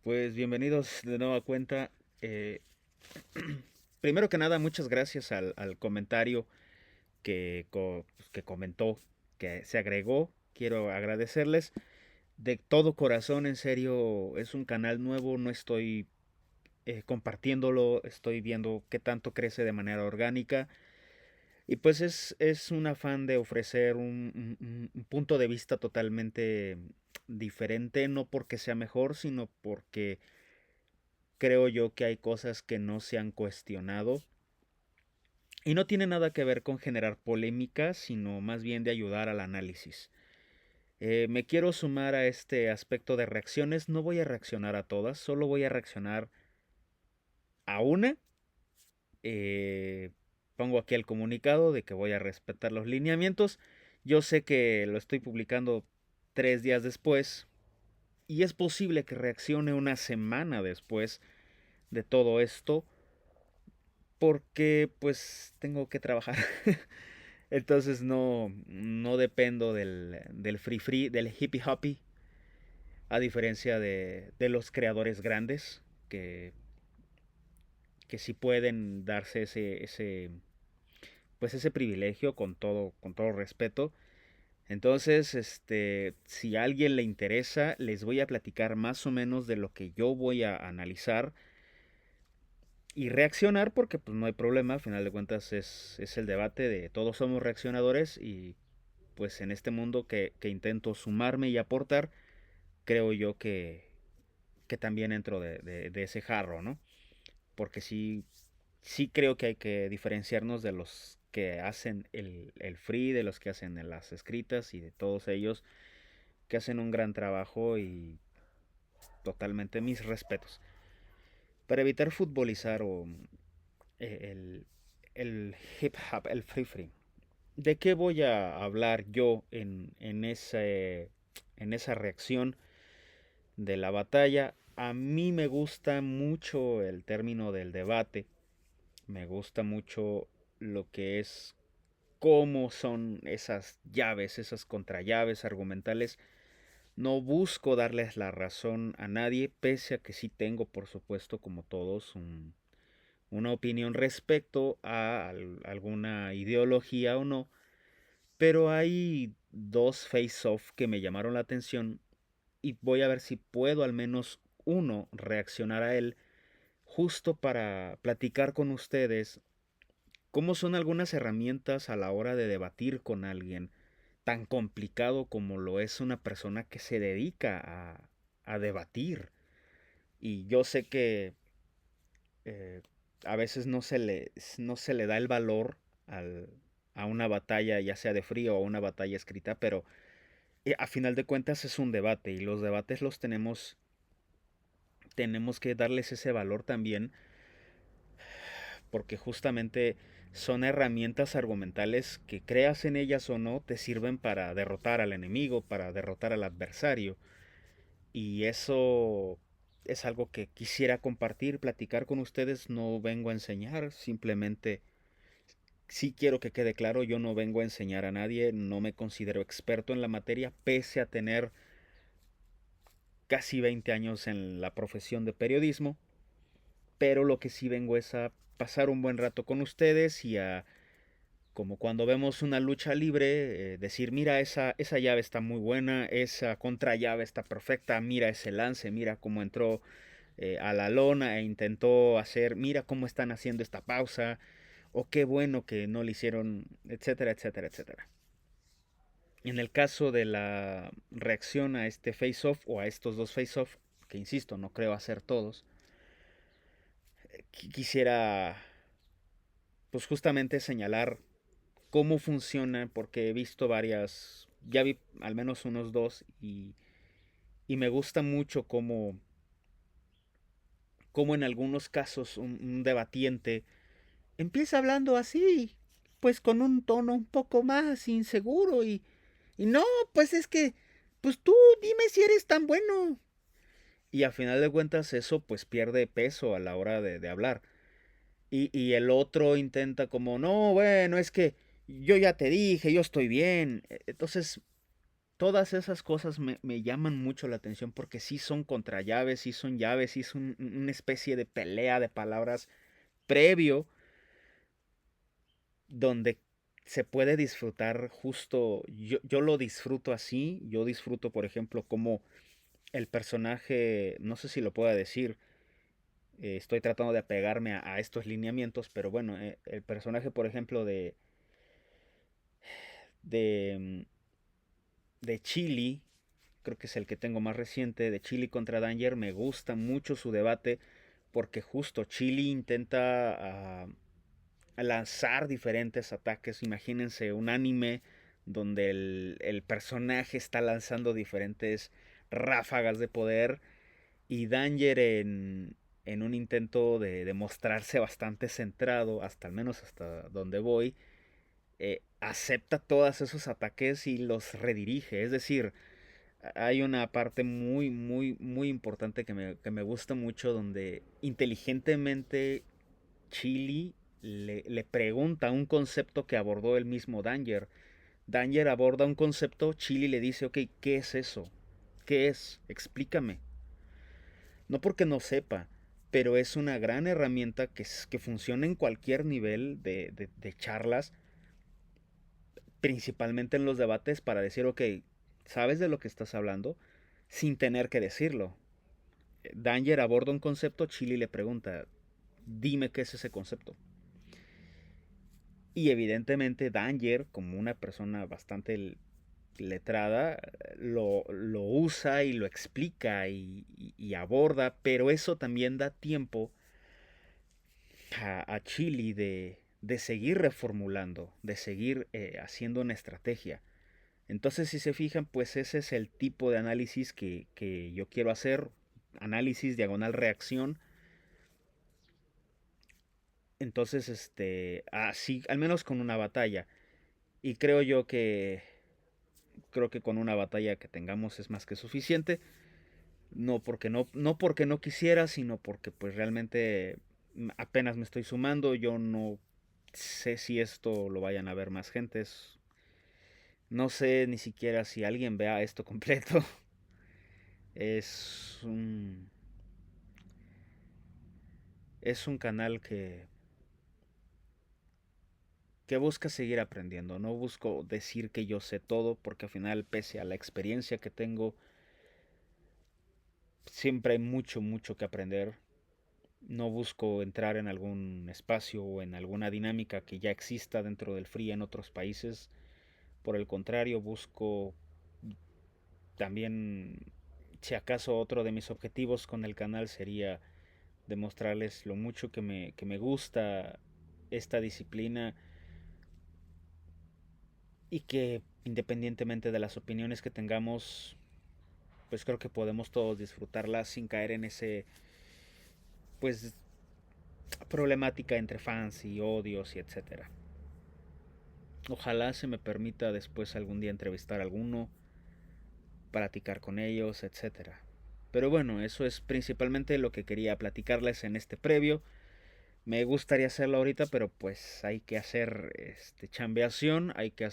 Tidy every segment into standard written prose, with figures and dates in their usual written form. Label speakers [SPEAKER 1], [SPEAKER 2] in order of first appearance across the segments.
[SPEAKER 1] Pues bienvenidos de nueva cuenta. Eh, Primero que nada, muchas gracias al comentario que comentó, que se agregó. Quiero agradecerles de todo corazón, en serio, es un canal nuevo, no estoy compartiéndolo, estoy viendo qué tanto crece de manera orgánica. Y pues es un afán de ofrecer un punto de vista totalmente diferente, no porque sea mejor, sino porque creo yo que hay cosas que no se han cuestionado y no tiene nada que ver con generar polémica, sino más bien de ayudar al análisis. Me quiero sumar a este aspecto de reacciones, no voy a reaccionar a todas, solo voy a reaccionar a una. Eh, Pongo aquí el comunicado de que voy a respetar los lineamientos. Yo sé que lo estoy publicando 3 días después y es posible que reaccione una semana después de todo esto porque pues tengo que trabajar. Entonces no dependo del free free, del hippie hoppy, a diferencia de los creadores grandes que sí pueden darse pues ese privilegio con todo respeto. Entonces, si a alguien le interesa, les voy a platicar más o menos de lo que yo voy a analizar y reaccionar porque pues no hay problema, a final de cuentas es el debate de todos somos reaccionadores y pues en este mundo que intento sumarme y aportar, creo yo que también entro de ese jarro, ¿no? Porque sí creo que hay que diferenciarnos de los que hacen el free, de los que hacen las escritas y de todos ellos que hacen un gran trabajo y totalmente mis respetos. Para evitar futbolizar o el, el hip hop, el free free. ¿De qué voy a hablar yo en esa reacción de la batalla? A mí me gusta mucho el término del debate, me gusta mucho lo que es cómo son esas llaves, esas contrallaves argumentales. No busco darles la razón a nadie, pese a que sí tengo, por supuesto, como todos, una opinión respecto a alguna ideología o no. Pero hay dos face-off que me llamaron la atención y voy a ver si puedo al menos uno reaccionar a él justo para platicar con ustedes cómo son algunas herramientas a la hora de debatir con alguien tan complicado como lo es una persona que se dedica a debatir. Y yo sé que eh, a veces no se le da el valor a una batalla, ya sea de frío o una batalla escrita, pero a final de cuentas es un debate y los debates tenemos que darles ese valor también porque justamente son herramientas argumentales que creas en ellas o no te sirven para derrotar al enemigo, para derrotar al adversario. Y eso es algo que quisiera compartir, platicar con ustedes. No vengo a enseñar, simplemente sí quiero que quede claro, yo no vengo a enseñar a nadie, no me considero experto en la materia, pese a tener casi 20 años en la profesión de periodismo, pero lo que sí vengo es a pasar un buen rato con ustedes y a, como cuando vemos una lucha libre, decir, mira, esa llave está muy buena, esa contrallave está perfecta, mira ese lance, mira cómo entró a la lona e intentó hacer, mira cómo están haciendo esta pausa, o qué bueno que no le hicieron, etcétera, etcétera, etcétera. En el caso de la reacción a este face-off o a estos dos face-off, que insisto, no creo hacer todos, quisiera pues justamente señalar cómo funciona, porque he visto varias, ya vi al menos unos dos y me gusta mucho cómo en algunos casos un debatiente empieza hablando así, pues con un tono un poco más inseguro y no, pues es que, pues tú dime si eres tan bueno. Y a final de cuentas eso pues pierde peso a la hora de hablar. Y el otro intenta como, no, bueno, es que yo ya te dije, yo estoy bien. Entonces, todas esas cosas me llaman mucho la atención porque sí son contra llaves, sí son llaves, sí es una especie de pelea de palabras previo donde se puede disfrutar justo, yo lo disfruto así, yo disfruto por ejemplo como el personaje, no sé si lo pueda decir, estoy tratando de apegarme a estos lineamientos, pero bueno, el personaje por ejemplo de, de Chili, creo que es el que tengo más reciente, de Chili contra Danger, me gusta mucho su debate porque justo Chili intenta lanzar diferentes ataques. Imagínense un anime donde el personaje está lanzando diferentes ráfagas de poder y Danger en un intento de mostrarse bastante centrado, hasta al menos hasta donde voy, acepta todos esos ataques y los redirige. Es decir, hay una parte muy, muy, muy importante que me gusta mucho donde inteligentemente Chili le pregunta un concepto que abordó el mismo Danger. Danger aborda un concepto, Chili le dice, ok, ¿qué es eso? ¿Qué es? Explícame. No porque no sepa, pero es una gran herramienta que funciona en cualquier nivel de charlas, principalmente en los debates, para decir, ok, ¿sabes de lo que estás hablando? Sin tener que decirlo. Danger aborda un concepto, Chili le pregunta, dime qué es ese concepto. Y evidentemente Danger, como una persona bastante letrada, lo usa y lo explica y aborda, pero eso también da tiempo a Chile de seguir reformulando, de seguir haciendo una estrategia. Entonces, si se fijan, pues ese es el tipo de análisis que yo quiero hacer, análisis diagonal reacción. Entonces, así, al menos con una batalla. Y creo que con una batalla que tengamos es más que suficiente. No porque no quisiera, sino porque pues realmente apenas me estoy sumando. Yo no sé si esto lo vayan a ver más gentes. No sé ni siquiera si alguien vea esto completo. Es un, es un canal que busca seguir aprendiendo. No busco decir que yo sé todo, porque al final, pese a la experiencia que tengo, siempre hay mucho, mucho que aprender. No busco entrar en algún espacio o en alguna dinámica que ya exista dentro del free en otros países. Por el contrario, busco también, si acaso otro de mis objetivos con el canal sería demostrarles lo mucho que me gusta esta disciplina y que independientemente de las opiniones que tengamos, pues creo que podemos todos disfrutarla sin caer en ese, pues, problemática entre fans y odios y etcétera. Ojalá se me permita después algún día entrevistar a alguno, platicar con ellos, etcétera. Pero bueno, eso es principalmente lo que quería platicarles en este previo. Me gustaría hacerlo ahorita, pero pues hay que hacer chambeación, hay que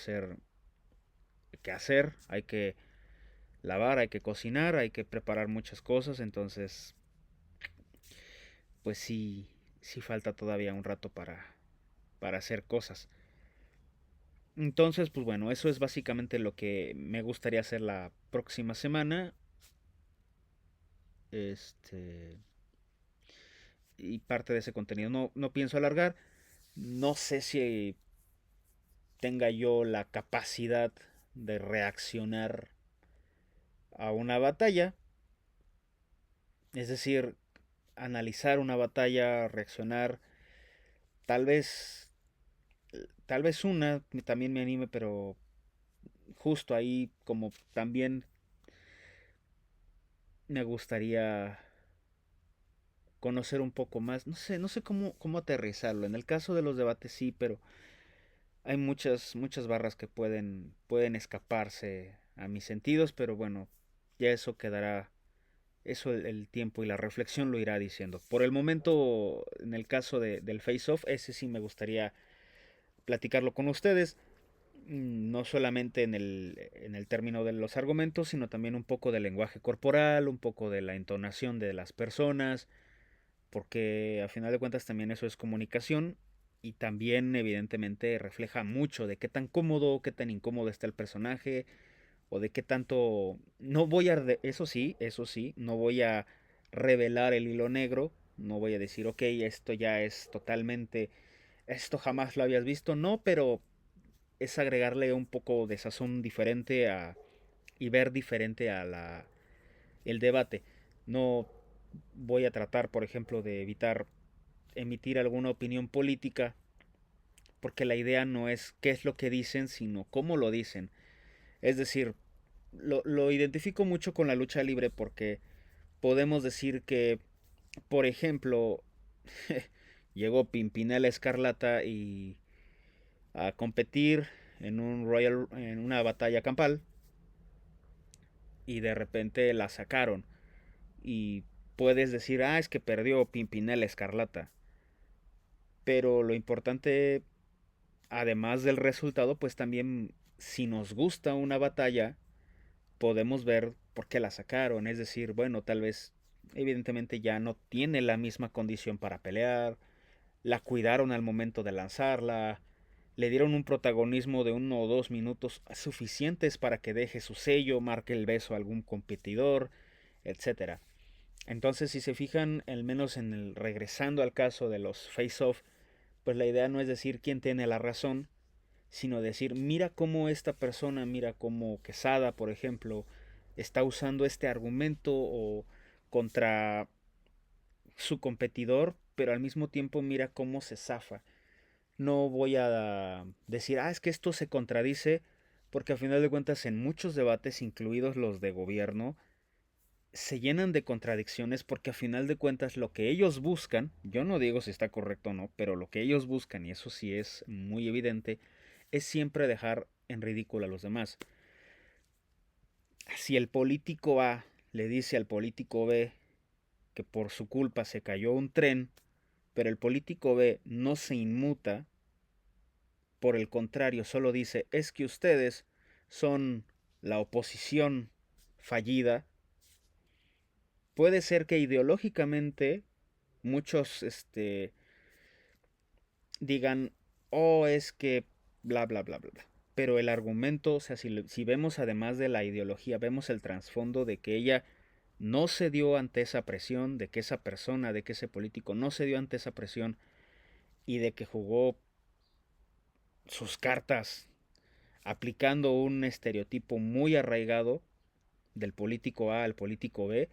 [SPEAKER 1] lavar, hay que cocinar, hay que preparar muchas cosas, entonces pues sí, sí falta todavía un rato para hacer cosas. Entonces, pues bueno, eso es básicamente lo que me gustaría hacer la próxima semana. Este. Y parte de ese contenido. No pienso alargar. No sé si tenga yo la capacidad de reaccionar a una batalla. Es decir, analizar una batalla, reaccionar. Tal vez. Tal vez una también me anime, pero justo ahí como también me gustaría conocer un poco más. No sé cómo aterrizarlo. En el caso de los debates sí, pero hay muchas barras que pueden escaparse a mis sentidos, pero bueno, ya eso quedará, eso el tiempo y la reflexión lo irá diciendo. Por el momento, en el caso del Face Off, ese sí me gustaría platicarlo con ustedes. no solamente en el término de los argumentos, sino también un poco del lenguaje corporal, un poco de la entonación de las personas, porque a final de cuentas también eso es comunicación y también evidentemente refleja mucho de qué tan cómodo, qué tan incómodo está el personaje o de qué tanto... No voy a... eso sí, no voy a revelar el hilo negro, no voy a decir, ok, esto ya es totalmente... Esto jamás lo habías visto, no, pero es agregarle un poco de sazón diferente a, y ver diferente a el debate. No voy a tratar, por ejemplo, de evitar emitir alguna opinión política, porque la idea no es qué es lo que dicen, sino cómo lo dicen. Es decir, lo identifico mucho con la lucha libre porque podemos decir que, por ejemplo, llegó Pimpinela Escarlata y a competir en una batalla campal y de repente la sacaron y puedes decir, es que perdió Pimpinela Escarlata. Pero lo importante, además del resultado, pues también si nos gusta una batalla, podemos ver por qué la sacaron. Es decir, bueno, tal vez evidentemente ya no tiene la misma condición para pelear, la cuidaron al momento de lanzarla, le dieron un protagonismo de 1 o 2 minutos suficientes para que deje su sello, marque el beso a algún competidor, etcétera. Entonces, si se fijan, al menos en el regresando al caso de los face-off, pues la idea no es decir quién tiene la razón, sino decir, mira cómo esta persona, mira cómo Quesada, por ejemplo, está usando este argumento o contra su competidor, pero al mismo tiempo mira cómo se zafa. No voy a decir, es que esto se contradice, porque a final de cuentas en muchos debates, incluidos los de gobierno, se llenan de contradicciones porque a final de cuentas lo que ellos buscan, yo no digo si está correcto o no, pero lo que ellos buscan, y eso sí es muy evidente, es siempre dejar en ridículo a los demás. Si el político A le dice al político B que por su culpa se cayó un tren, pero el político B no se inmuta, por el contrario, solo dice, es que ustedes son la oposición fallida, puede ser que ideológicamente muchos digan, es que bla, bla, bla, bla, bla. Pero el argumento, o sea, si vemos además de la ideología, vemos el trasfondo de que ella no se dio ante esa presión, de que esa persona, de que ese político no se dio ante esa presión y de que jugó sus cartas aplicando un estereotipo muy arraigado del político A al político B,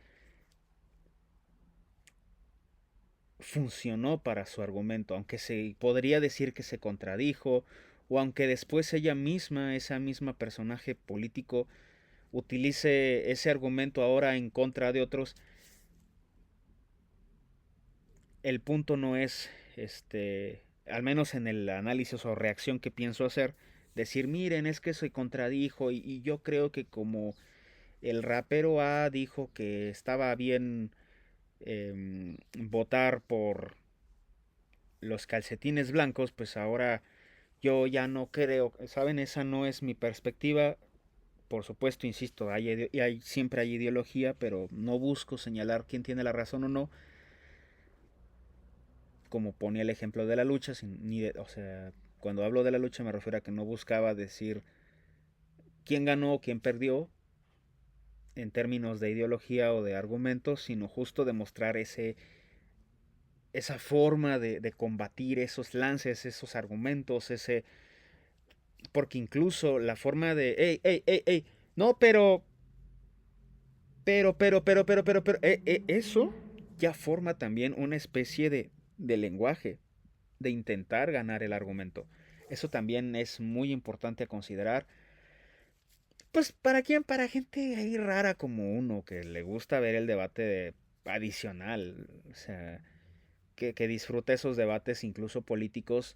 [SPEAKER 1] funcionó para su argumento, aunque se podría decir que se contradijo, o aunque después ella misma, esa misma personaje político, utilice ese argumento ahora en contra de otros, el punto no es, al menos en el análisis o reacción que pienso hacer, decir, miren, es que se contradijo y yo creo que como el rapero A dijo que estaba bien votar por los calcetines blancos, pues ahora yo ya no creo, ¿saben? Esa no es mi perspectiva. Por supuesto, insisto, siempre hay ideología, pero no busco señalar quién tiene la razón o no, como ponía el ejemplo de la lucha, o sea, cuando hablo de la lucha me refiero a que no buscaba decir quién ganó o quién perdió en términos de ideología o de argumentos, sino justo demostrar esa forma de combatir esos lances, esos argumentos, porque incluso la forma de, no, eso ya forma también una especie de lenguaje, de intentar ganar el argumento. Eso también es muy importante a considerar. Pues para quién, para gente ahí rara como uno, que le gusta ver el debate adicional, o sea, que disfruta esos debates incluso políticos,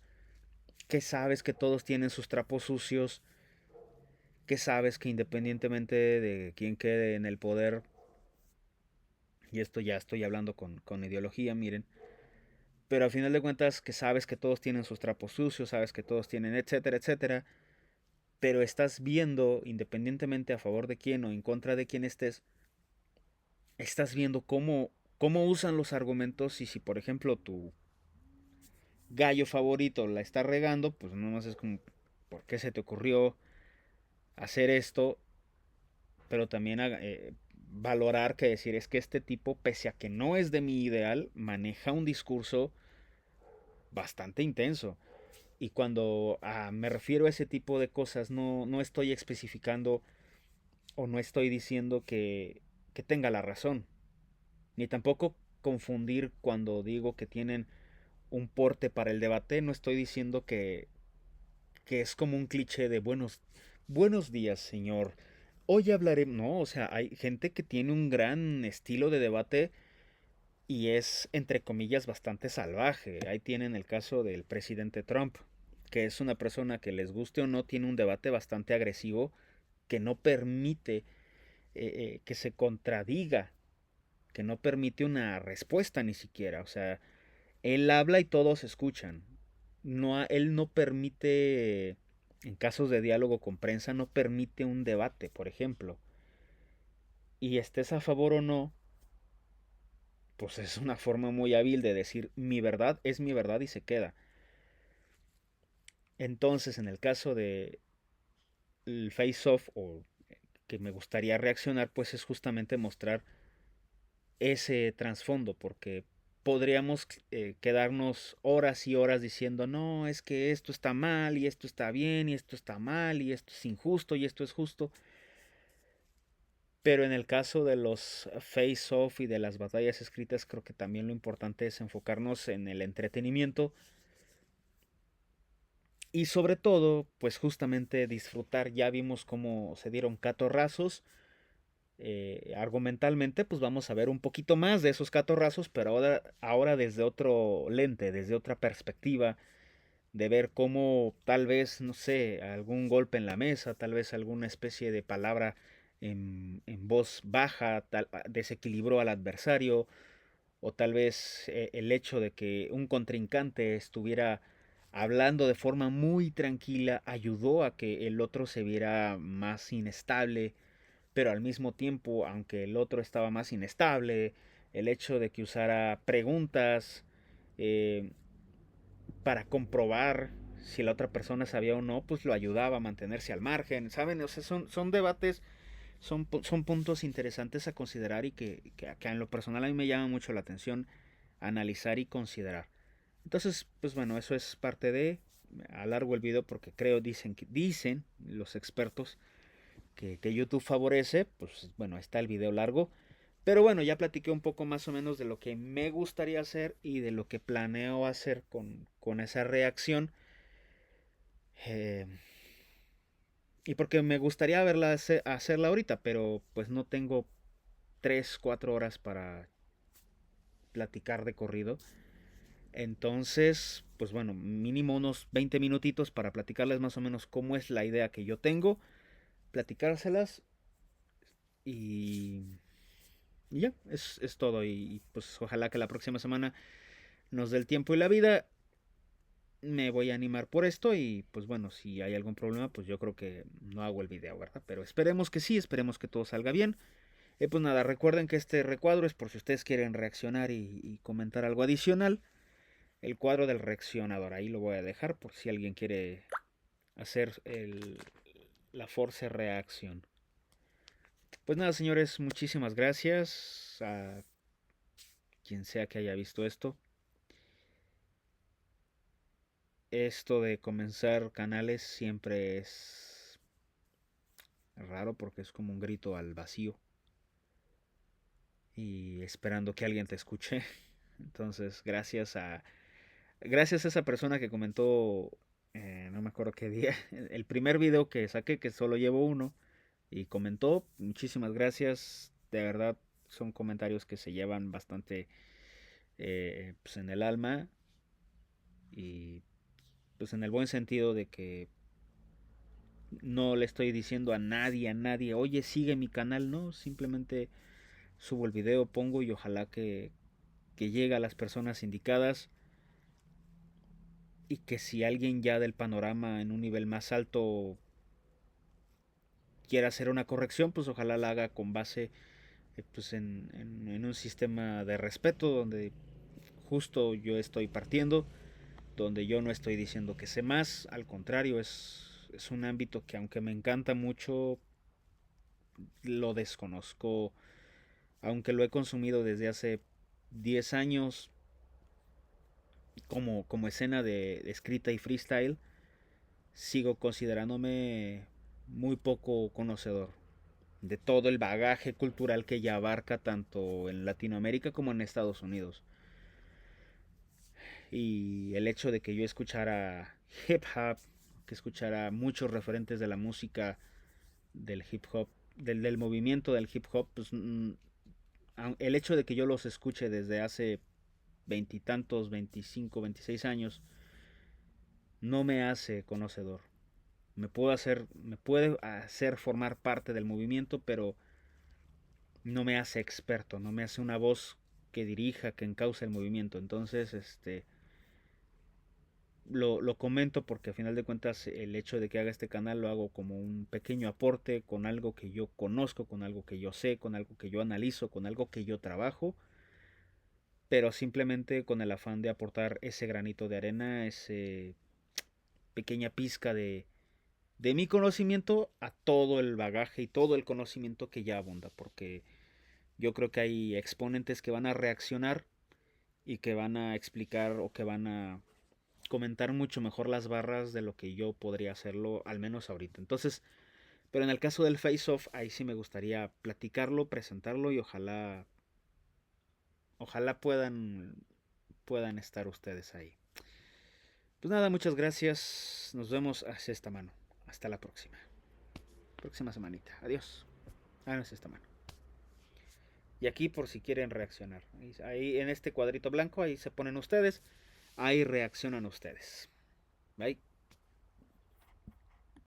[SPEAKER 1] que sabes que todos tienen sus trapos sucios, que sabes que independientemente de quién quede en el poder, y esto ya estoy hablando con ideología, miren, pero al final de cuentas que sabes que todos tienen sus trapos sucios, sabes que todos tienen etcétera, etcétera, pero estás viendo, independientemente a favor de quién o en contra de quién estés, estás viendo cómo usan los argumentos y si, por ejemplo, tu gallo favorito la está regando, pues no más es como, ¿por qué se te ocurrió hacer esto? Pero también valorar que decir es que este tipo, pese a que no es de mi ideal, maneja un discurso bastante intenso. Y cuando me refiero a ese tipo de cosas, no estoy especificando o no estoy diciendo que tenga la razón. Ni tampoco confundir cuando digo que tienen un porte para el debate. No estoy diciendo que es como un cliché de buenos días, señor. Hoy hablaré. No, o sea, hay gente que tiene un gran estilo de debate y es, entre comillas, bastante salvaje. Ahí tienen el caso del presidente Trump, que es una persona que les guste o no, tiene un debate bastante agresivo que no permite que se contradiga, que no permite una respuesta ni siquiera. O sea, él habla y todos escuchan. No, él no permite, en casos de diálogo con prensa, no permite un debate, por ejemplo. Y estés a favor o no, pues es una forma muy hábil de decir mi verdad es mi verdad y se queda. Entonces, en el caso de el face off o que me gustaría reaccionar, pues es justamente mostrar ese trasfondo, porque podríamos quedarnos horas y horas diciendo, no, es que esto está mal y esto está bien y esto está mal y esto es injusto y esto es justo. Pero en el caso de los face-off y de las batallas escritas, creo que también lo importante es enfocarnos en el entretenimiento y sobre todo, pues justamente disfrutar. Ya vimos cómo se dieron catorrazos. Argumentalmente, pues vamos a ver un poquito más de esos catorrazos, pero ahora desde otro lente, desde otra perspectiva, de ver cómo tal vez, no sé, algún golpe en la mesa, tal vez alguna especie de palabra en voz baja desequilibró al adversario, o tal vez el hecho de que un contrincante estuviera hablando de forma muy tranquila ayudó a que el otro se viera más inestable, pero al mismo tiempo, aunque el otro estaba más inestable, el hecho de que usara preguntas eh, para comprobar si la otra persona sabía o no, pues lo ayudaba a mantenerse al margen, ¿saben? O sea, son debates, son puntos interesantes a considerar y que en lo personal a mí me llama mucho la atención analizar y considerar. Entonces, pues bueno, eso es parte de, alargo el video porque creo, dicen los expertos que YouTube favorece, pues bueno, está el video largo. Pero bueno, ya platiqué un poco más o menos de lo que me gustaría hacer y de lo que planeo hacer con esa reacción. Eh, y porque me gustaría hacerla ahorita, pero pues no tengo 3 4 horas para platicar de corrido. Entonces, pues bueno, mínimo unos 20 minutitos para platicarles más o menos cómo es la idea que yo tengo, platicárselas y y ya, es todo. Y pues ojalá que la próxima semana nos dé el tiempo y la vida. Me voy a animar por esto y pues bueno, si hay algún problema, pues yo creo que no hago el video, ¿verdad? Pero esperemos que sí, esperemos que todo salga bien. Pues nada, recuerden que este recuadro es por si ustedes quieren reaccionar y comentar algo adicional. El cuadro del reaccionador, ahí lo voy a dejar por si alguien quiere hacer la force reacción. Pues nada, señores, muchísimas gracias a quien sea que haya visto esto. Esto de comenzar canales siempre es raro porque es como un grito al vacío y esperando que alguien te escuche. Entonces, gracias a esa persona que comentó, no me acuerdo qué día, el primer video que saqué, que solo llevo uno, y comentó, muchísimas gracias, de verdad son comentarios que se llevan bastante pues en el alma y pues en el buen sentido de que no le estoy diciendo a nadie, oye, sigue mi canal, no, simplemente subo el video, pongo y ojalá que llegue a las personas indicadas y que si alguien ya del panorama en un nivel más alto quiera hacer una corrección, pues ojalá la haga con base pues en un sistema de respeto donde justo yo estoy partiendo, donde yo no estoy diciendo que sé más, al contrario, es un ámbito que aunque me encanta mucho, lo desconozco, aunque lo he consumido desde hace 10 años como escena de escrita y freestyle, sigo considerándome muy poco conocedor de todo el bagaje cultural que ya abarca tanto en Latinoamérica como en Estados Unidos. Y el hecho de que yo escuchara hip hop, que escuchara muchos referentes de la música del hip hop, del movimiento del hip hop, pues el hecho de que yo los escuche desde hace veintitantos, 25, 26 años, no me hace conocedor. Me puede hacer formar parte del movimiento, pero no me hace experto, no me hace una voz que dirija, que encauce el movimiento. Entonces, lo comento porque a final de cuentas el hecho de que haga este canal lo hago como un pequeño aporte con algo que yo conozco, con algo que yo sé, con algo que yo analizo, con algo que yo trabajo, pero simplemente con el afán de aportar ese granito de arena, ese pequeña pizca de mi conocimiento a todo el bagaje y todo el conocimiento que ya abunda, porque yo creo que hay exponentes que van a reaccionar y que van a explicar o que van a comentar mucho mejor las barras de lo que yo podría hacerlo, al menos ahorita. Entonces, pero en el caso del Face Off, ahí sí me gustaría platicarlo, presentarlo y ojalá puedan estar ustedes ahí. Pues nada, muchas gracias. Nos vemos hacia esta mano. Hasta la próxima semanita. Adiós. Ah, no es esta mano. Y aquí por si quieren reaccionar. Ahí en este cuadrito blanco, ahí se ponen ustedes. Ahí reaccionan ustedes. Bye.